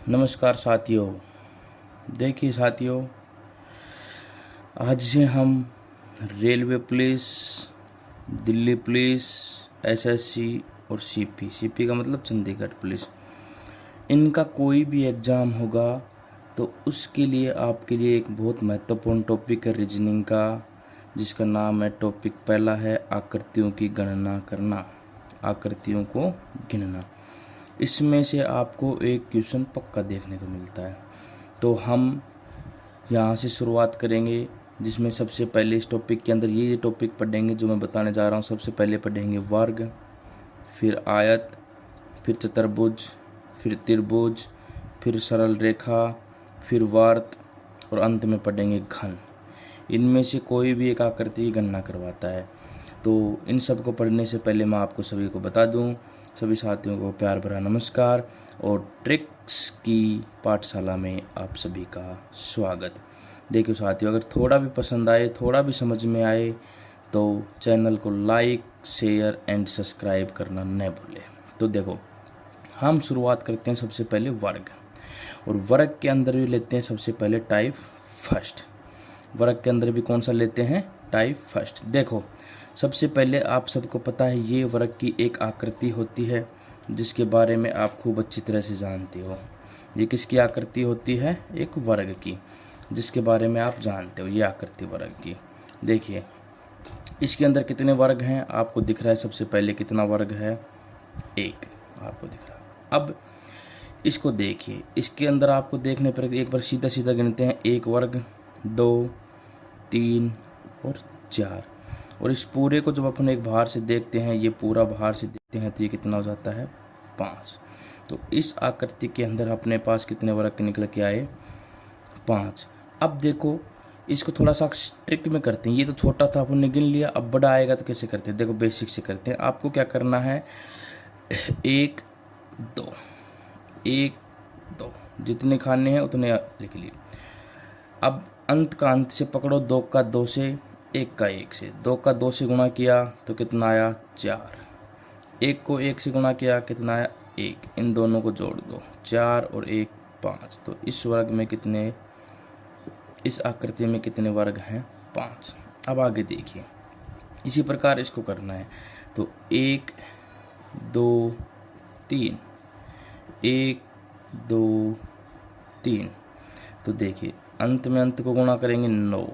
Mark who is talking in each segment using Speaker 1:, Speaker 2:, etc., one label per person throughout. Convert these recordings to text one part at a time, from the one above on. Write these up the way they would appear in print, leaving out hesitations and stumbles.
Speaker 1: नमस्कार साथियों। देखिए साथियों, आज से हम railway police, Delhi police, SSC और सीपी का मतलब चंडीगढ़ पुलिस, इनका कोई भी एग्ज़ाम होगा तो उसके लिए आपके लिए एक बहुत महत्वपूर्ण टॉपिक है रीजनिंग का, जिसका नाम है टॉपिक पहला है आकृतियों की गणना करना। आकृतियों को गिनना, इसमें से आपको एक क्वेश्चन पक्का देखने को मिलता है। तो हम यहाँ से शुरुआत करेंगे, जिसमें सबसे पहले इस टॉपिक के अंदर ये टॉपिक पढ़ेंगे जो मैं बताने जा रहा हूँ। सबसे पहले पढ़ेंगे वर्ग, फिर आयत, फिर चतुर्भुज, फिर त्रिभुज, फिर सरल रेखा, फिर वर्त और अंत में पढ़ेंगे घन। इनमें से कोई भी एक आकृति की गणना करवाता है। तो इन सब को पढ़ने से पहले मैं आपको सभी को बता दूं, सभी साथियों को प्यार भरा नमस्कार और ट्रिक्स की पाठशाला में आप सभी का स्वागत। देखिए साथियों, अगर थोड़ा भी पसंद आए, थोड़ा भी समझ में आए तो चैनल को लाइक, शेयर एंड सब्सक्राइब करना न भूलें। तो देखो, हम शुरुआत करते हैं सबसे पहले वर्ग, और वर्ग के अंदर भी लेते हैं सबसे पहले टाइप फर्स्ट। वर्ग के अंदर भी कौन सा लेते हैं? Type first. देखो, सबसे पहले आप सबको पता है ये वर्ग की एक आकृति होती है जिसके बारे में आप खूब अच्छी तरह से जानते हो। ये किसकी आकृति होती है? एक वर्ग की, जिसके बारे में आप जानते हो, ये आकृति वर्ग की। देखिए, इसके अंदर कितने वर्ग हैं आपको दिख रहा है। सबसे पहले कितना वर्ग है? एक, आपको दिख रहा है। अब इसको देखिए, इसके अंदर आपको देखने पर एक बार सीधा सीधा गिनते हैं। एक वर्ग, 2, 3 और 4। और इस पूरे को जब अपन एक बाहर से देखते हैं, ये पूरा बाहर से देखते हैं, तो ये कितना हो जाता है? 5। तो इस आकृति के अंदर अपने पास कितने वर्ग निकल के आए? 5। अब देखो, इसको थोड़ा सा ट्रिक में करते हैं। ये तो छोटा था, अपन ने गिन लिया। अब बड़ा आएगा तो कैसे करते हैं? देखो, बेसिक से करते हैं। आपको क्या करना है? 1, 2, 1, 2, जितने खाने हैं उतने लिख लिए। अब अंत का अंत से पकड़ो, 2 का 2 से, 1 का 1 से। 2 का 2 से गुणा किया तो कितना आया? 4। 1 को 1 से गुणा किया, कितना आया? 1। इन दोनों को जोड़ दो, 4 और 1, 5। तो इस वर्ग में कितने, इस आकृति में कितने वर्ग हैं? 5। अब आगे देखिए, इसी प्रकार इसको करना है। तो 1, 2, 3, 1, 2, 3। तो देखिए, अंत में अंत को गुणा करेंगे 9,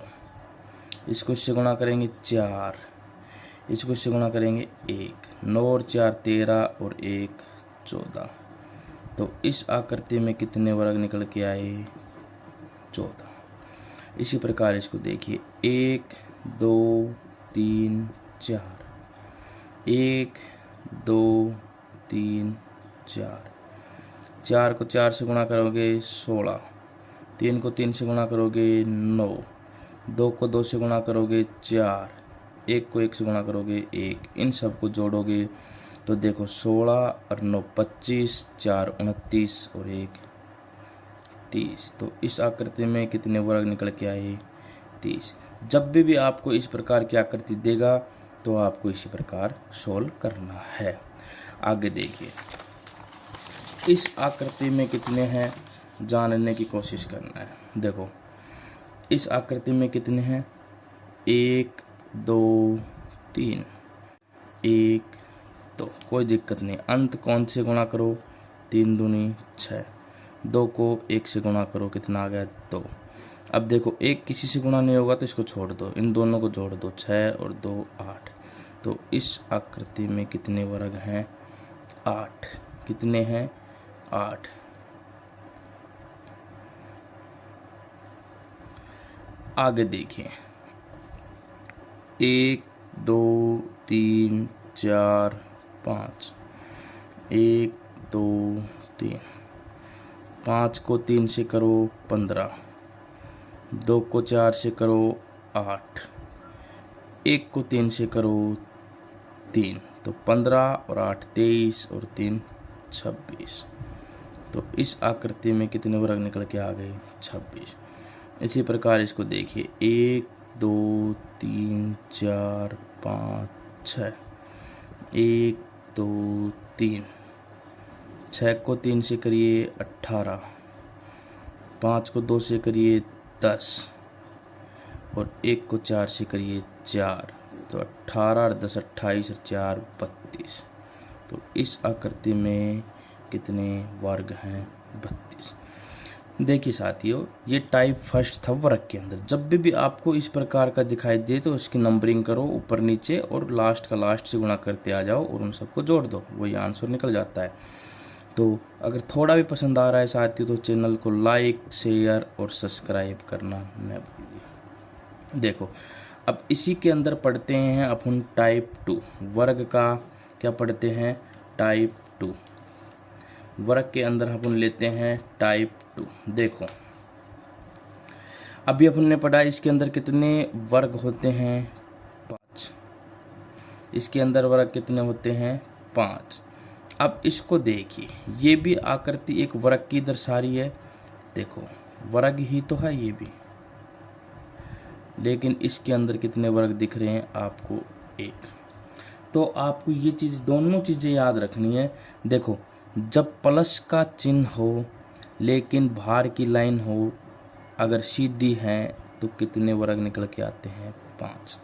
Speaker 1: इसको इससे गुणा करेंगे 4, इसको इससे गुणा करेंगे 1। 9 और 4 13 और 1 14। तो इस आकृति में कितने वर्ग निकल के आए? 14। इसी प्रकार इसको देखिए, 1, 2, 3, 4, 1, 2, 3, 4। 4 को 4 से गुणा करोगे 16, 3 को 3 से गुणा करोगे 9, 2 को 2 से गुणा करोगे 4, 1 को 1 से गुणा करोगे 1। इन सब को जोड़ोगे तो देखो, 16 और 9 25, 4 29 और 1 30। तो इस आकृति में कितने वर्ग निकल के आए? 30। जब भी आपको इस प्रकार की आकृति देगा तो आपको इसी प्रकार सोल्व करना है। आगे देखिए, इस आकृति में कितने हैं जानने की कोशिश करना है। देखो, इस आकृति में कितने हैं? 1, 2, 3, 1, 2। कोई दिक्कत नहीं। अंत कौन से गुणा करो? 3 दूनी 6। 2 को 1 से गुणा करो, कितना आ गया? 2। अब देखो, 1 किसी से गुणा नहीं होगा तो इसको छोड़ दो, इन दोनों को जोड़ दो, 6 और 2 8। तो इस आकृति में कितने वर्ग हैं? 8। कितने हैं? 8। आगे देखिए, 1, 2, 3, 4, 5। 1, 2, 3। 5 को 3 से करो 15, 2 को 4 से करो 8, 1 को 3 से करो 3। तो 15 और 8 23 और 3 26। तो इस आकृति में कितने वर्ग निकल के आ गए? 26। इसी प्रकार इसको देखिए, 1, 2, 3, 4, 5, 6। 1, 2, 3। 6 को 3 से करिए 18, 5 को 2 से करिए 10 और 1 को 4 से करिए 4, तो 18 और 10 28 और 4 32। तो इस आकृति में कितने वर्ग हैं? 32। देखिए साथियों, ये टाइप फर्स्ट था वर्ग के अंदर। जब भी आपको इस प्रकार का दिखाई दे तो उसकी नंबरिंग करो ऊपर नीचे और लास्ट का लास्ट से गुणा करते आ जाओ और उन सबको जोड़ दो, वही आंसर निकल जाता है। तो अगर थोड़ा भी पसंद आ रहा है साथियों तो चैनल को लाइक शेयर और सब्सक्राइब करना न भूलिए। देखो अब इसी के अंदर पढ़ते हैं अपन टाइप 2 वर्ग का। क्या पढ़ते हैं? टाइप 2 वर्ग के अंदर अपन लेते हैं टाइप 2। देखो अभी अपन ने पढ़ा इसके अंदर कितने वर्ग होते हैं? 5। इसके अंदर वर्ग कितने होते हैं? 5। अब इसको देखिए, ये भी आकृति एक वर्ग की दर्शा रही है। देखो वर्ग ही तो है ये भी, लेकिन इसके अंदर कितने वर्ग दिख रहे हैं आपको? 1। तो आपको ये चीज़ दोनों चीज़ें याद रखनी है। देखो जब प्लस का चिन्ह हो लेकिन भार की लाइन हो अगर सीधी है तो कितने वर्ग निकल के आते हैं? 5।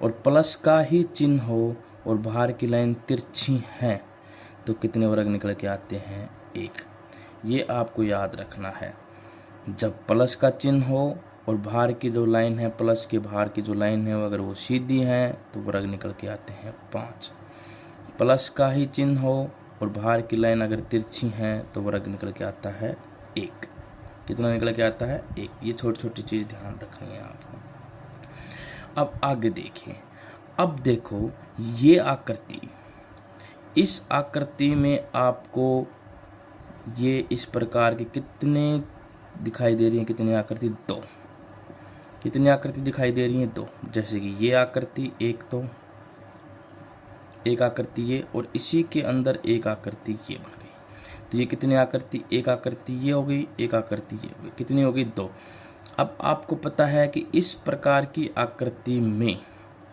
Speaker 1: और प्लस का ही चिन्ह हो और भार की लाइन तिरछी है तो कितने वर्ग निकल के आते हैं? 1। ये आपको याद रखना है। जब प्लस का चिन्ह हो और भार की जो लाइन है, प्लस के भार की जो लाइन है अगर वो सीधी है तो वर्ग निकल के आते हैं 5। प्लस का ही चिन्ह हो और भार की लाइन अगर तिरछी है तो वर्ग निकल के आता है 1। कितना निकल के आता है? 1। ये छोटी छोटी चीज़ ध्यान रखनी है आपको। अब आगे देखिए। अब देखो ये आकृति, इस आकृति में आपको ये इस प्रकार के कितने दिखाई दे रही हैं? कितनी आकृति? 2। कितनी आकृति दिखाई दे रही हैं? 2। जैसे कि ये आकृति एक, तो एक आकृति ये और इसी के अंदर एक आकृति ये बन गई। तो ये कितनी आकृति? एक आकृति ये हो गई, एक आकृति ये हो गई। कितनी हो गई? 2। अब आपको पता है कि इस प्रकार की आकृति में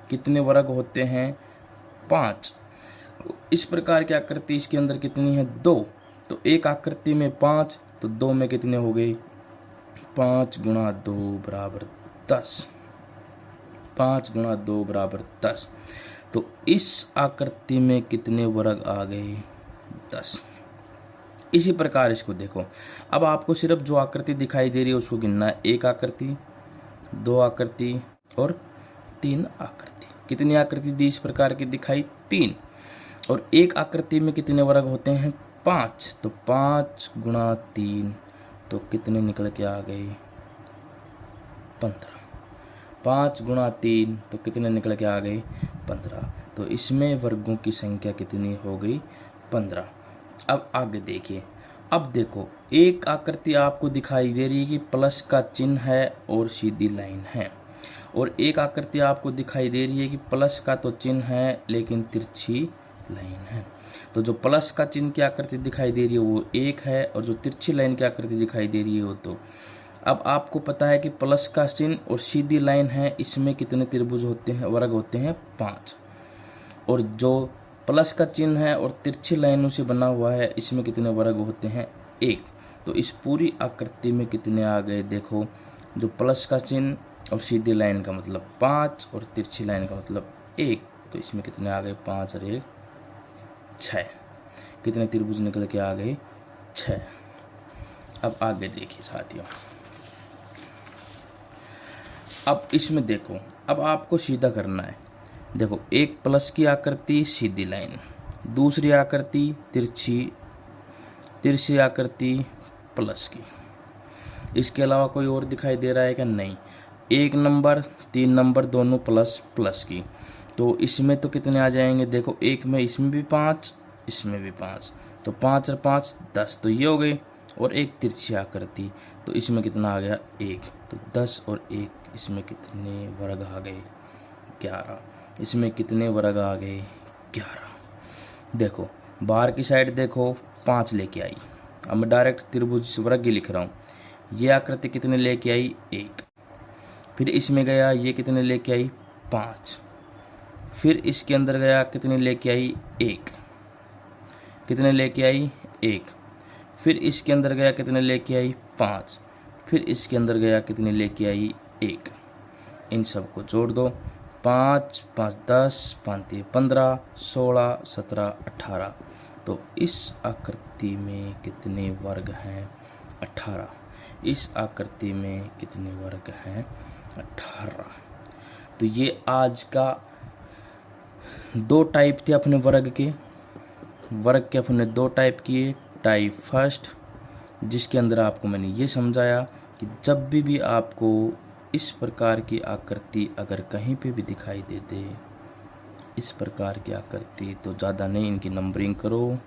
Speaker 1: कितने वर्ग होते हैं? 5। इस प्रकार की आकृति इसके अंदर कितनी है? 2। तो एक आकृति में 5 तो 2 में कितने हो गए? 5 गुणा 2 बराबर 10। 5 गुणा 2 बराबर 10। तो इस आकृति में कितने वर्ग आ गए? 10। इसी प्रकार इसको देखो। अब आपको सिर्फ जो आकृति दिखाई दे रही है उसको गिनना है। 1 आकृति, 2 आकृति और 3 आकृति। कितनी आकृति दी इस प्रकार की दिखाई? 3। और एक आकृति में कितने वर्ग होते हैं? 5। तो 5 गुणा 3 तो कितने निकल के आ गए? 15। 5 गुणा 3 तो कितने निकल के आ गए? 15। तो इसमें वर्गों की संख्या कितनी हो गई? 15। अब आगे देखिए। अब देखो एक आकृति आपको दिखाई दे रही है कि प्लस का चिन्ह है और सीधी लाइन है, और एक आकृति आपको दिखाई दे रही है कि प्लस का तो चिन्ह है लेकिन तिरछी लाइन है। तो जो प्लस का चिन्ह की आकृति दिखाई दे रही है वो 1 है और जो तिरछी लाइन की आकृति दिखाई दे रही है वो 2। अब आपको पता है कि प्लस का चिन्ह और सीधी लाइन है, इसमें कितने त्रिभुज होते हैं? वर्ग होते हैं 5। और जो प्लस का चिन्ह है और तिरछी लाइनों से बना हुआ है इसमें कितने वर्ग होते हैं? 1। तो इस पूरी आकृति में कितने आ गए? देखो जो प्लस का चिन्ह और सीधी लाइन का मतलब 5 और तिरछी लाइन का मतलब 1, तो इसमें कितने आ गए? 5 और 1 6। कितने त्रिभुज निकल के आ गए? 6। अब आगे देखिए साथियों। अब इसमें देखो, अब आपको सीधा करना है। देखो एक प्लस की आकृति सीधी लाइन, दूसरी आकृति तिरछी, तिरछी आकृति प्लस की। इसके अलावा कोई और दिखाई दे रहा है क्या? नहीं। 1 नंबर 3 नंबर दोनों प्लस प्लस की। तो इसमें तो कितने आ जाएंगे? देखो एक में इसमें भी 5, इसमें भी 5, तो 5 और 5 10। तो ये हो गई। और एक तिरछी आकृति, तो इसमें कितना आ गया? 1। तो 10 और 1, इसमें कितने वर्ग आ गए? 11। इसमें कितने वर्ग आ गए? 11। देखो बाहर की साइड देखो 5 लेके आई। अब मैं डायरेक्ट त्रिभुज वर्ग ही लिख रहा हूँ। ये आकृति कितने लेके आई? 1। फिर इसमें गया, ये कितने लेके आई? 5। फिर इसके अंदर गया, कितने लेके आई? 1। कितने लेके आई? 1। फिर इसके अंदर गया, कितने लेके आई? 5। फिर इसके अंदर गया कितने लेके आई 1। इन सब को जोड़ दो, 5 5 10, 5 15, 16 17 18। तो इस आकृति में कितने वर्ग हैं 18। इस आकृति में कितने वर्ग हैं 18। तो ये आज का 2 टाइप थे अपने वर्ग के अपने 2 टाइप किए। टाइप फर्स्ट, जिसके अंदर आपको मैंने ये समझाया कि जब भी आपको इस प्रकार की आकृति अगर कहीं पे भी दिखाई दे दे, इस प्रकार की आकृति, तो ज़्यादा नहीं, इनकी नंबरिंग करो।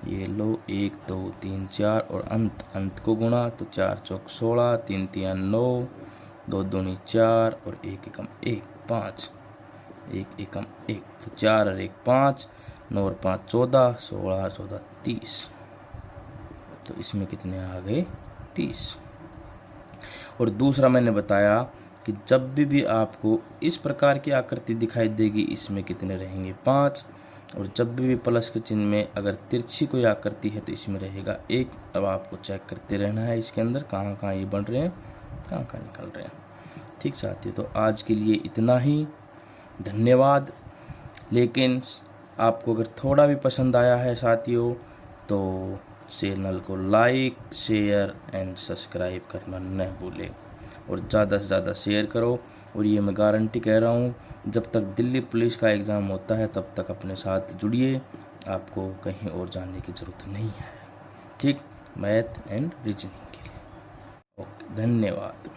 Speaker 1: ये लो 1 2 3 4 और अंत को गुणा, तो 4 चौक 16, 3 3 9, 2 दूनी 4 और 1 एकम 1 5, 1 एकम 1, तो 4 और 1 5, 9 और 5 14, 16 14 30। तो इसमें कितने आ गए 30। और दूसरा मैंने बताया कि जब भी आपको इस प्रकार की आकृति दिखाई देगी, इसमें कितने रहेंगे 5। और जब भी प्लस के चिन्ह में अगर तिरछी कोई आकृति है तो इसमें रहेगा 1। अब आपको चेक करते रहना है इसके अंदर कहाँ कहाँ ये बन रहे हैं, कहाँ कहाँ निकल रहे हैं। ठीक साथियों, तो आज के लिए इतना ही, धन्यवाद। लेकिन आपको अगर थोड़ा भी पसंद आया है साथियों, तो चैनल को लाइक शेयर एंड सब्सक्राइब करना न भूलें और ज़्यादा से ज़्यादा शेयर करो। और ये मैं गारंटी कह रहा हूँ, जब तक दिल्ली पुलिस का एग्ज़ाम होता है तब तक अपने साथ जुड़िए, आपको कहीं और जाने की ज़रूरत नहीं है। ठीक, मैथ एंड रीजनिंग के लिए। ओके, धन्यवाद।